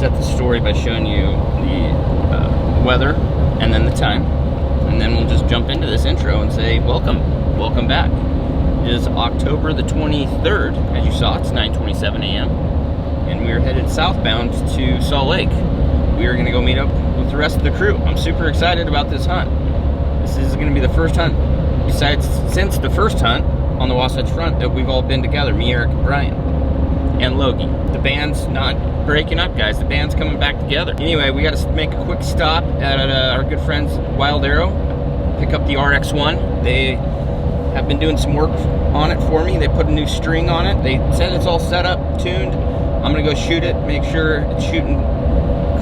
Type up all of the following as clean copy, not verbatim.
set the story by showing you the weather and then the time, and then we'll just jump into this intro and say welcome back. It is October the 23rd. As you saw, it's 9:27 a.m. and we are headed southbound to Salt Lake. We are going to go meet up with the rest of the crew. I'm super excited about this hunt. This is going to be the first hunt, since the first hunt on the Wasatch Front, that we've all been together, me, Eric, and Brian, and Logie. The band's not breaking up, guys. The band's coming back together. Anyway, we got to make a quick stop at our good friends Wild Arrow, pick up the RX1. They have been doing some work on it for me. They put a new string on it. They said it's all set up, tuned. I'm gonna go shoot it, make sure it's shooting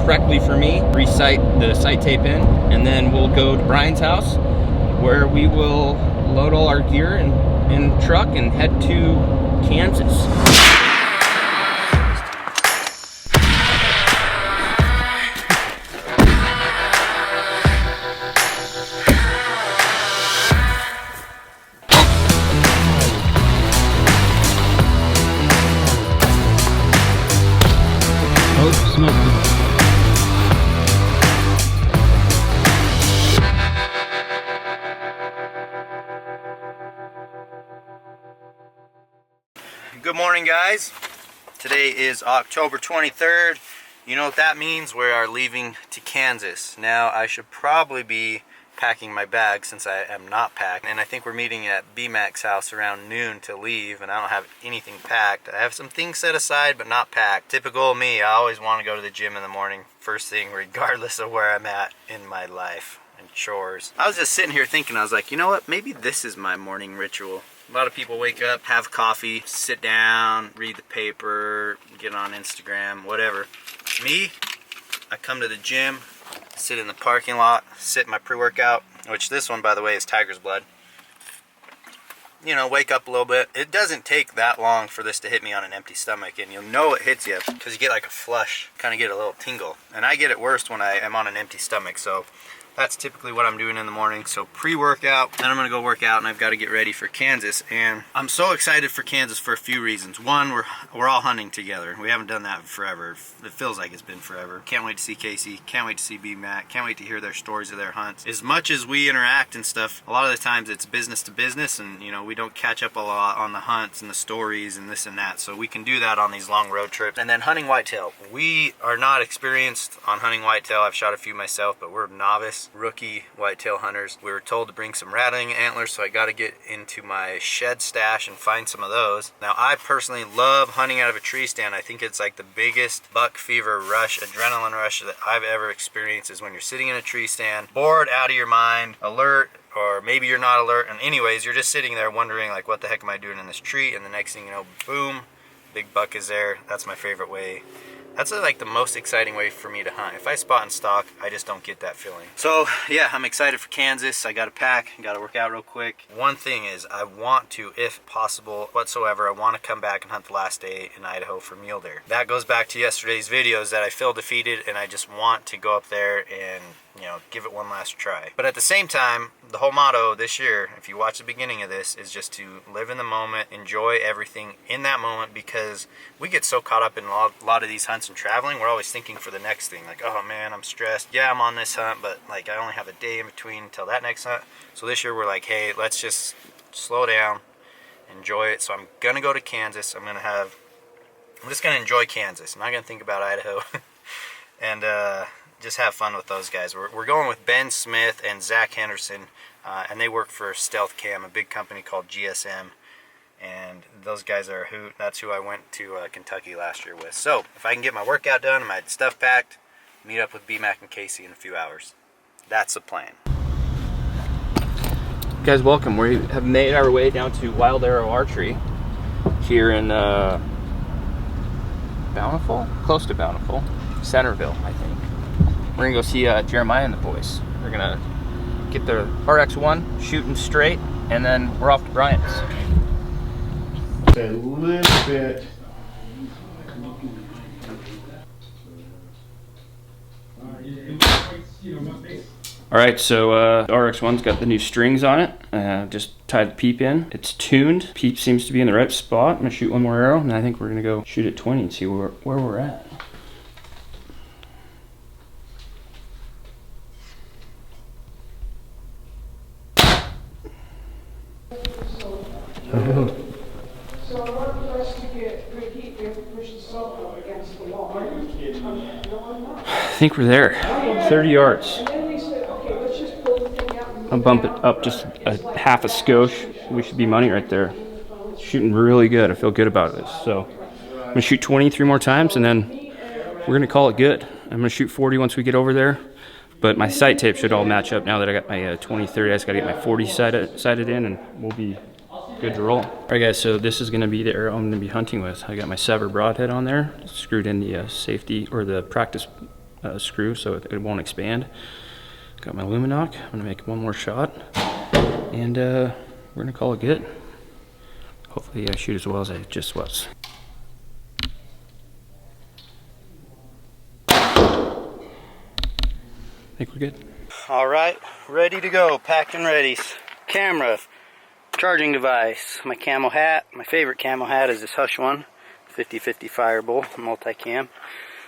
correctly for me, re-sight the sight tape in, and then we'll go to Brian's house where we will load all our gear in truck and head to Kansas. Good morning, guys. Today is October 23rd. You know what that means? We are leaving to Kansas. Now, I should probably be packing my bag since I am not packed. And I think we're meeting at BMAC's house around noon to leave, and I don't have anything packed. I have some things set aside, but not packed. Typical me, I always want to go to the gym in the morning, first thing, regardless of where I'm at in my life and chores. I was just sitting here thinking, I was like, you know what? Maybe this is my morning ritual. A lot of people wake up, have coffee, sit down, read the paper, get on Instagram, whatever. Me, I come to the gym, sit in the parking lot, sit in my pre-workout, which this one, by the way, is Tiger's Blood. You know, wake up a little bit. It doesn't take that long for this to hit me on an empty stomach, and you'll know it hits you because you get like a flush, kind of get a little tingle. And I get it worst when I am on an empty stomach, so that's typically what I'm doing in the morning. So pre-workout, then I'm gonna go work out, and I've got to get ready for Kansas. And I'm so excited for Kansas for a few reasons. One, we're all hunting together. We haven't done that forever. It feels like it's been forever. Can't wait to see Casey. Can't wait to see BMAC. Can't wait to hear their stories of their hunts. As much as we interact and stuff, a lot of the times it's business to business, and you know, we don't catch up a lot on the hunts and the stories and this and that. So we can do that on these long road trips. And then hunting whitetail. We are not experienced on hunting whitetail. I've shot a few myself, but we're novice, rookie whitetail hunters. We were told to bring some rattling antlers, so I got to get into my shed stash and find some of those. Now, I personally love hunting out of a tree stand. I think it's like the biggest buck fever rush, adrenaline rush that I've ever experienced, is when you're sitting in a tree stand, bored out of your mind, alert, or maybe you're not alert, and anyways, you're just sitting there wondering, like, what the heck am I doing in this tree? And the next thing you know, boom, big buck is there. That's my favorite way. That's like the most exciting way for me to hunt. If I spot and stalk, I just don't get that feeling. So yeah, I'm excited for Kansas. I gotta pack, gotta work out real quick. One thing is, I want to, if possible whatsoever, I want to come back and hunt the last day in Idaho for mule deer. That goes back to yesterday's videos that I feel defeated, and I just want to go up there and, you know, give it one last try. But at the same time, the whole motto this year, if you watch the beginning of this, is just to live in the moment, enjoy everything in that moment, because we get so caught up in a lot of these hunts and traveling, we're always thinking for the next thing, like, oh man, I'm stressed. Yeah, I'm on this hunt, but like, I only have a day in between until that next hunt. So this year we're like, hey, let's just slow down, enjoy it. So I'm gonna go to Kansas. I'm just gonna enjoy Kansas. I'm not gonna think about Idaho. And just have fun with those guys. We're going with Ben Smith and Zach Henderson, and they work for Stealthcam, a big company called GSM, and those guys are a hoot. That's who I went to Kentucky last year with. So if I can get my workout done and my stuff packed, meet up with BMAC and Casey in a few hours. That's the plan. Guys, welcome. We have made our way down to Wild Arrow Archery here in Bountiful, close to Bountiful, Centerville, I think. We're gonna go see Jeremiah and the boys. They're gonna get their RX1 shooting straight, and then we're off to Brian's. A little bit. All right, so RX1's got the new strings on it. Just tied the peep in. It's tuned. Peep seems to be in the right spot. I'm gonna shoot one more arrow, and I think we're gonna go shoot at 20 and see where we're at. So in order for us to get good heat, we have to push the salt up against the wall. Are you kidding? No, I'm not. I think we're there. 30 yards. And then we said, okay, let's just pull the thing out and I'll bump it up just a half a skosh. We should be money right there. Shooting really good. I feel good about this. So I'm gonna shoot 23 more times and then we're gonna call it good. I'm gonna shoot 40 once we get over there. But my sight tape should all match up now that I got my 20-30. I just gotta get my 40 sighted in and we'll be good to roll. All right guys, so this is gonna be the arrow I'm gonna be hunting with. I got my Sever broadhead on there, screwed in the safety or the practice screw so it won't expand. Got my Luminoc. I'm gonna make one more shot and we're gonna call it good. Hopefully I shoot as well as I just was. I think we're good. All right, ready to go, packed and ready. Camera, charging device, my camo hat. My favorite camo hat is this Hush one, 50/50 Fireball multicam.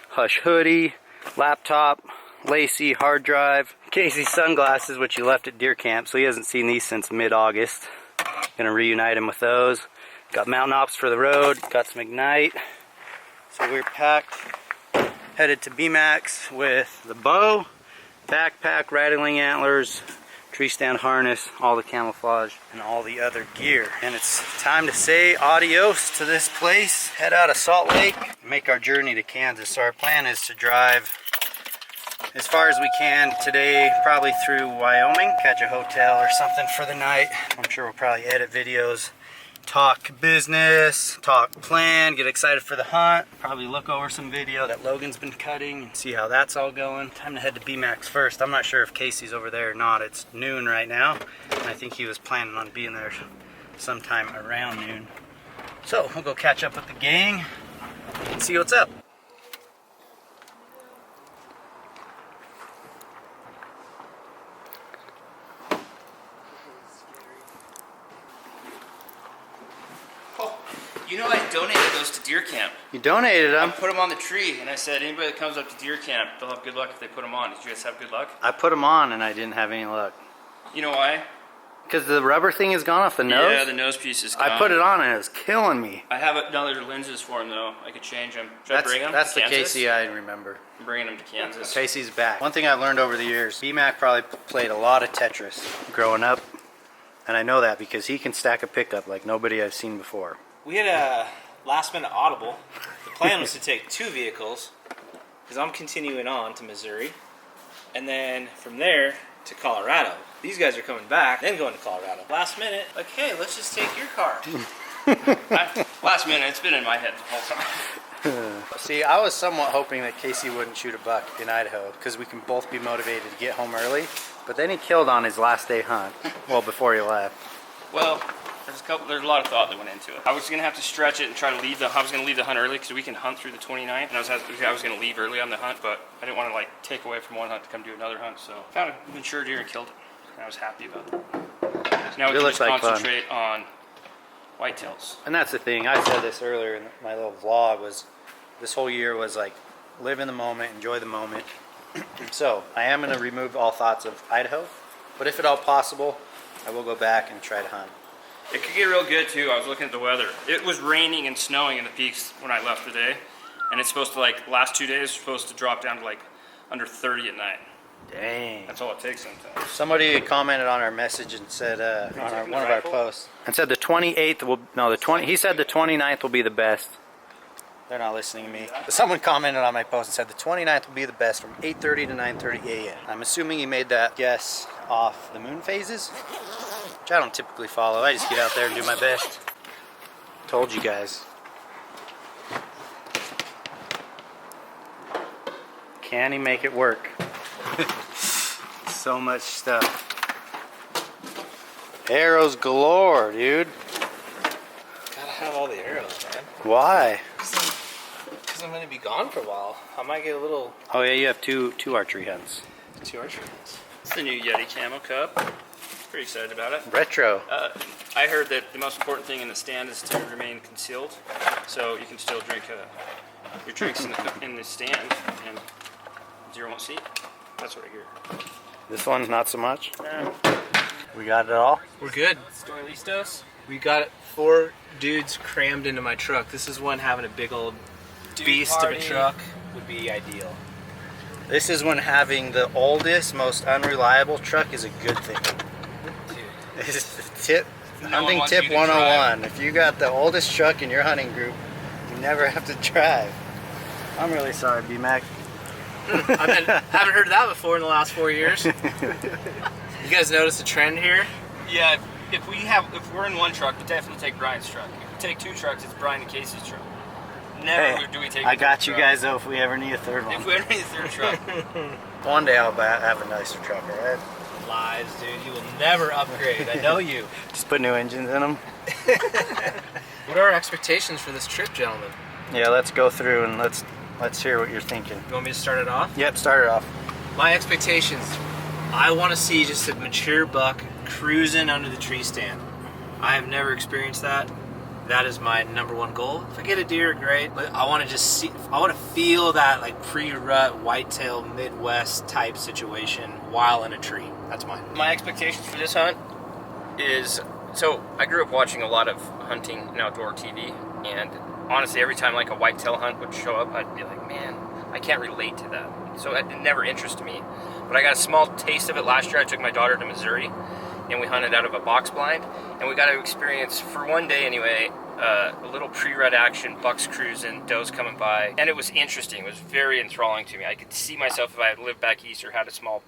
Hush hoodie, laptop, Lacey hard drive, Casey's sunglasses, which he left at deer camp, so he hasn't seen these since mid-August. Gonna reunite him with those. Got mountain ops for the road, got some Ignite. So we're packed, headed to BMAX with the bow, backpack, rattling antlers, tree stand harness, all the camouflage, and all the other gear. And it's time to say adios to this place, head out of Salt Lake, make our journey to Kansas. So our plan is to drive as far as we can today, probably through Wyoming, catch a hotel or something for the night. I'm sure we'll probably edit videos, talk business, talk plan, get excited for the hunt, probably look over some video that Logan's been cutting and see how that's all going. Time to head to BMAX first. I'm not sure if Casey's over there or not. It's noon right now, and I think he was planning on being there sometime around noon. So we'll go catch up with the gang and see what's up. You know, I donated those to deer camp. You donated I them? put them on the tree, and I said anybody that comes up to deer camp, they'll have good luck if they put them on. Did you guys have good luck? I put them on and I didn't have any luck. You know why? Because the rubber thing is gone off the nose? Yeah, the nose piece is gone. I put it on and it was killing me. I have another lenses for them though. I could change them. Should I bring them? That's to the Kansas? Casey I remember. I'm bringing them to Kansas. Casey's back. One thing I've learned over the years, BMAC probably played a lot of Tetris growing up. And I know that because he can stack a pickup like nobody I've seen before. We had a last minute audible. The plan was to take 2 vehicles because I'm continuing on to Missouri and then from there to Colorado. These guys are coming back, then going to Colorado. Last minute, like, hey, let's just take your car. Last minute, it's been in my head the whole time. See, I was somewhat hoping that Casey wouldn't shoot a buck in Idaho because we can both be motivated to get home early. But then he killed on his last day hunt. Well, before he left. Well, there's a lot of thought that went into it. I was gonna have to stretch it and try to leave I was gonna leave the hunt early because we can hunt through the 29th, and I was gonna leave early on the hunt, but I didn't want to like take away from one hunt to come do another hunt. So found a mature deer and killed it. And I was happy about that. So now we can just concentrate on whitetails. And that's the thing. I said this earlier in my little vlog. Was this whole year was like live in the moment, enjoy the moment. So I am gonna remove all thoughts of Idaho, but if at all possible, I will go back and try to hunt. It could get real good too. I was looking at the weather. It was raining and snowing in the peaks when I left today, and it's supposed to like last 2 days supposed to drop down to like under 30 at night. Dang. That's all it takes sometimes. Somebody commented on our message and said on one of our posts and said the 28th will he said the 29th will be the best. They're not listening to me. But someone commented on my post and said the 29th will be the best from 8:30 to 9:30 a.m. I'm assuming he made that guess off the moon phases, which I don't typically follow. I just get out there and do my best. Told you guys. Can he make it work? So much stuff. Arrows galore, dude. Gotta have all the arrows, man. Why? Because I'm gonna be gone for a while. I might get a little... Oh yeah, you have two archery hunts. 2 archery hunts. It's the new Yeti Camo Cup. Pretty excited about it. Retro. I heard that the most important thing in the stand is to remain concealed, so you can still drink your drinks in the stand and deer won't see. That's what I hear. This one's not so much. We got it all. We're good. Story Listos. We got 4 dudes crammed into my truck. This is when having a big old beast of a truck would be ideal. This is when having the oldest, most unreliable truck is a good thing. Dude. Hunting tip 101. If you got the oldest truck in your hunting group, you never have to drive. I'm really sorry, B-Mac. Haven't heard that before in the last 4 years. You guys notice a trend here? Yeah, if we're in one truck, we definitely take Brian's truck. If we take 2 trucks, it's Brian and Casey's truck. Never do we take I got you guys though if we ever need a third one. If we ever need a third truck. One day I'll have a nicer truck, alright? Lies, dude. You will never upgrade. I know you. Just put new engines in them. What are our expectations for this trip, gentlemen? Yeah, let's go through and let's hear what you're thinking. You want me to start it off? Yep, start it off. My expectations, I want to see just a mature buck cruising under the tree stand. I have never experienced that. That is my #1 goal. If I get a deer, great. But I want to just see, I want to feel that like pre-rut whitetail Midwest type situation while in a tree. That's mine. My expectations for this hunt is, so I grew up watching a lot of hunting and outdoor TV, and honestly, every time like a whitetail hunt would show up, I'd be like, man, I can't relate to that. So it never interested me. But I got a small taste of it last year. I took my daughter to Missouri, and we hunted out of a box blind, and we got to experience, for one day anyway, a little pre-rut action, bucks cruising, does coming by, and it was interesting. It was very enthralling to me. I could see myself, if I had lived back east or had a small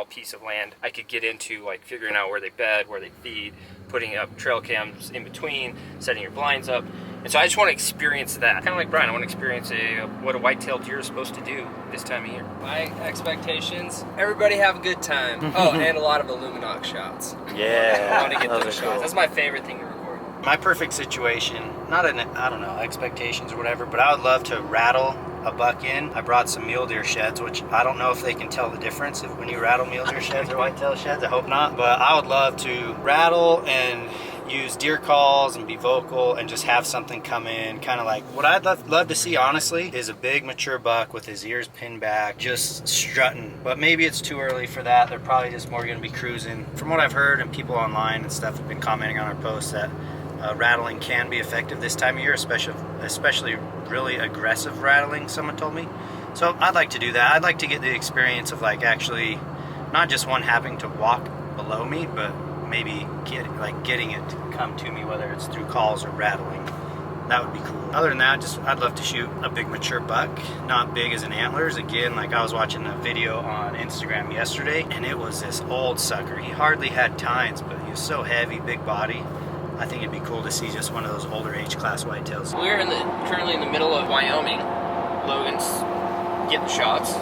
piece of land, I could get into like figuring out where they bed, where they feed, putting up trail cams in between, setting your blinds up. And so I just want to experience that. Kind of like Brian, I want to experience what a white-tailed deer is supposed to do this time of year. My expectations, everybody have a good time. Oh, and a lot of Illuminox shots. Yeah, I want to get those shots. cool. That's my favorite thing to record. My perfect situation, not an, I don't know, expectations or whatever, but I would love to rattle a buck in. I brought some mule deer sheds, which I don't know if they can tell the difference if when you rattle mule deer sheds or whitetail sheds. I hope not. But I would love to rattle and use deer calls and be vocal and just have something come in. Kind of like what I'd love to see, honestly, is a big mature buck with his ears pinned back, just strutting. But maybe it's too early for that. They're probably just more going to be cruising. From what I've heard, and people online and stuff have been commenting on our posts, that rattling can be effective this time of year, especially really aggressive rattling, someone told me. So I'd like to do that. I'd like to get the experience of like actually not just one having to walk below me, but maybe getting it to come to me, whether it's through calls or rattling. That would be cool. Other than that, just I'd love to shoot a big mature buck, not big as in antlers. Again, like I was watching a video on Instagram yesterday, and it was this old sucker. He hardly had tines, but he was so heavy, big body. I think it'd be cool to see just one of those older H-class whitetails. We're currently in the middle of Wyoming. Logan's getting shots.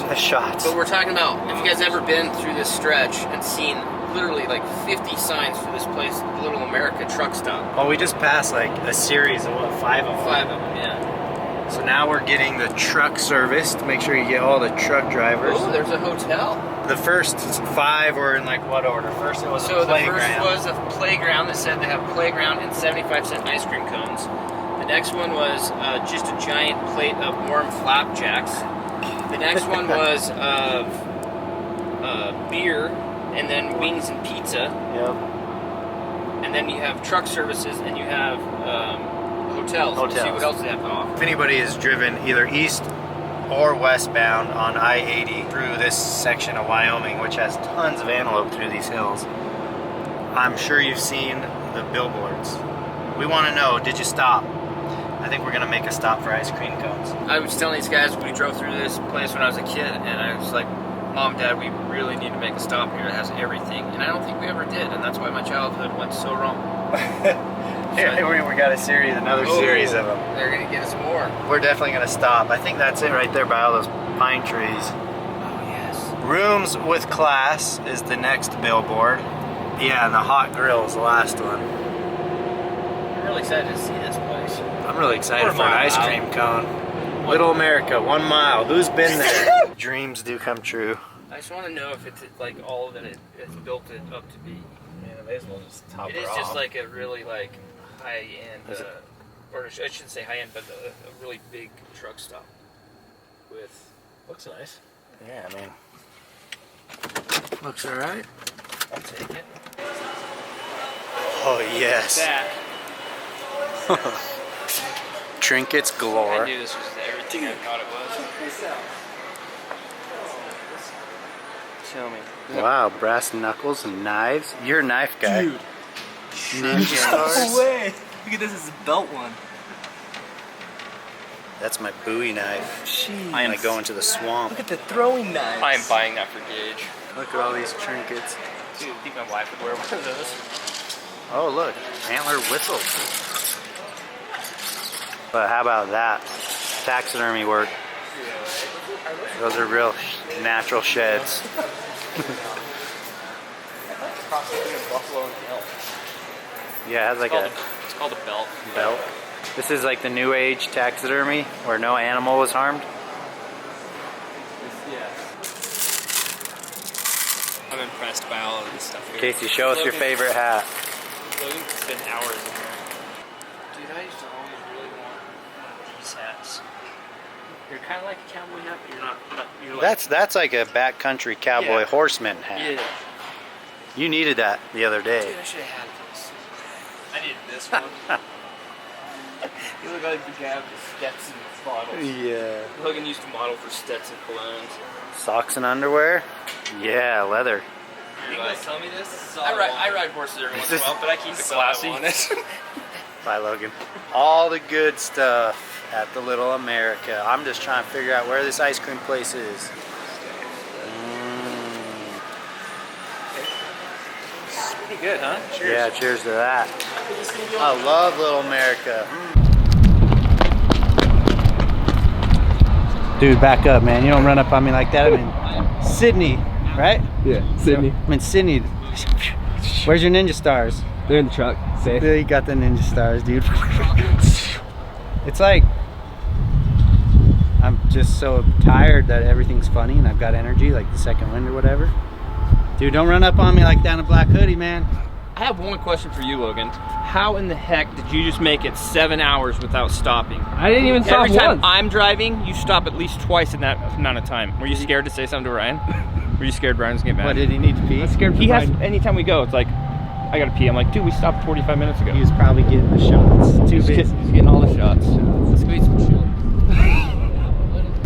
The shots. But we're talking about, if you guys ever been through this stretch and seen literally like 50 signs for this place, Little America truck stop. Oh, we just passed like a series of what, 5 of them? 5 of them, yeah. So now we're getting the truck service to make sure you get all the truck drivers. Oh, there's a hotel. The first 5 were in like what order? First it was a playground. The first was a playground that said they have a playground and 75-cent ice cream cones. The next one was just a giant plate of warm flapjacks. The next one was beer, and then wings and pizza. Yep. And then you have truck services, and you have hotels. Let's see what else they have to offer. If anybody has driven either east or westbound on I-80 through this section of Wyoming, which has tons of antelope through these hills, I'm sure you've seen the billboards. We want to know, did you stop? I think we're going to make a stop for ice cream cones. I was telling these guys, we drove through this place when I was a kid, and I was like, Mom, Dad, we really need to make a stop here. It has everything. And I don't think we ever did, and that's why my childhood went so wrong. We got another series of them. They're going to get us more. We're definitely going to stop. I think that's it right there by all those pine trees. Oh, yes. Rooms with Class is the next billboard. Yeah, and the hot grill is the last one. I'm really excited to see this place. I'm really excited for an ice cream cone. Little America, 1 mile. Who's been there? Dreams do come true. I just want to know if it's like all that it's built it up to be. Man, I may as well just top It her is off. just like a really like high-end, or I shouldn't say high-end, but a really big truck stop with... Looks nice. Yeah, I mean, looks all right. I'll take it. Oh yes. That. Trinkets I galore. knew this was everything I thought it was. Show me. Wow, brass knuckles and knives. You're a knife guy. Dude. Ninja stars. No way. Look at this, it's a belt one. That's my Bowie knife. Jeez. I go into the swamp. Look at the throwing knives. I am buying that for Gage. Look at all these trinkets. Dude, I think my wife would wear one of those. Oh look, antler whistles. But how about that? Taxidermy work. Those are real natural sheds. Cross between a buffalo and an elk. Yeah, it has like It's called a belt. belt. This is like the new age taxidermy where no animal was harmed. I'm impressed by all of this stuff here. Casey, show us your favorite hat. Logan could spend hours in there. Dude, I used to always really want these hats. You're kind of like a cowboy hat, but you're not. You're like, That's like a backcountry cowboy Yeah. horseman hat. yeah. You needed that the other day. Dude, I should have had this. I needed this one. You look like the guy with the Stetson models. Yeah. Logan used to model for Stetson colognes. Socks and underwear? Yeah, leather. You guys tell me this? This is all I ride horses every once in a while, but I keep it classy. Bye, Logan. All the good stuff at the Little America. I'm just trying to figure out where this ice cream place is. Pretty good, huh? Cheers. Yeah, cheers to that. I love Little America. Dude, back up, man. You don't run up on me like that. I'm in Sydney, right? Yeah, Sydney. I'm in Sydney. Where's your ninja stars? They're in the truck. Safe. There you got the ninja stars, dude. It's like I'm just so tired that everything's funny and I've got energy, like the second wind or whatever. Dude, don't run up on me like that in a black hoodie, man. I have one question for you, Logan. How in the heck did you just make it 7 hours without stopping? I didn't even stop Every time once. I'm driving, you stop at least twice in that amount of time. Were you scared to say something to Ryan? Were you scared Ryan was gonna get mad? What, did he need to pee? I'm scared for He has, Brian. anytime we go, it's like, I gotta pee. I'm like, dude, we stopped 45 minutes ago. He was probably getting the shots. Too He's busy. getting all the shots. Let's go eat some chili.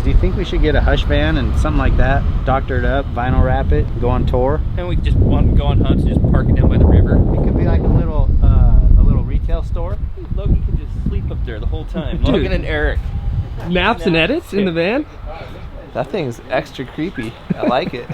Do you think we should get a hush van and something like that, doctor it up, vinyl wrap it, go on tour? And we could just want to go on hunts and just park it down by the river. It could be like a little retail store. Logan could just sleep up there the whole time. Dude. Logan and Eric. Naps and edits in the van? That thing's extra creepy. I like it.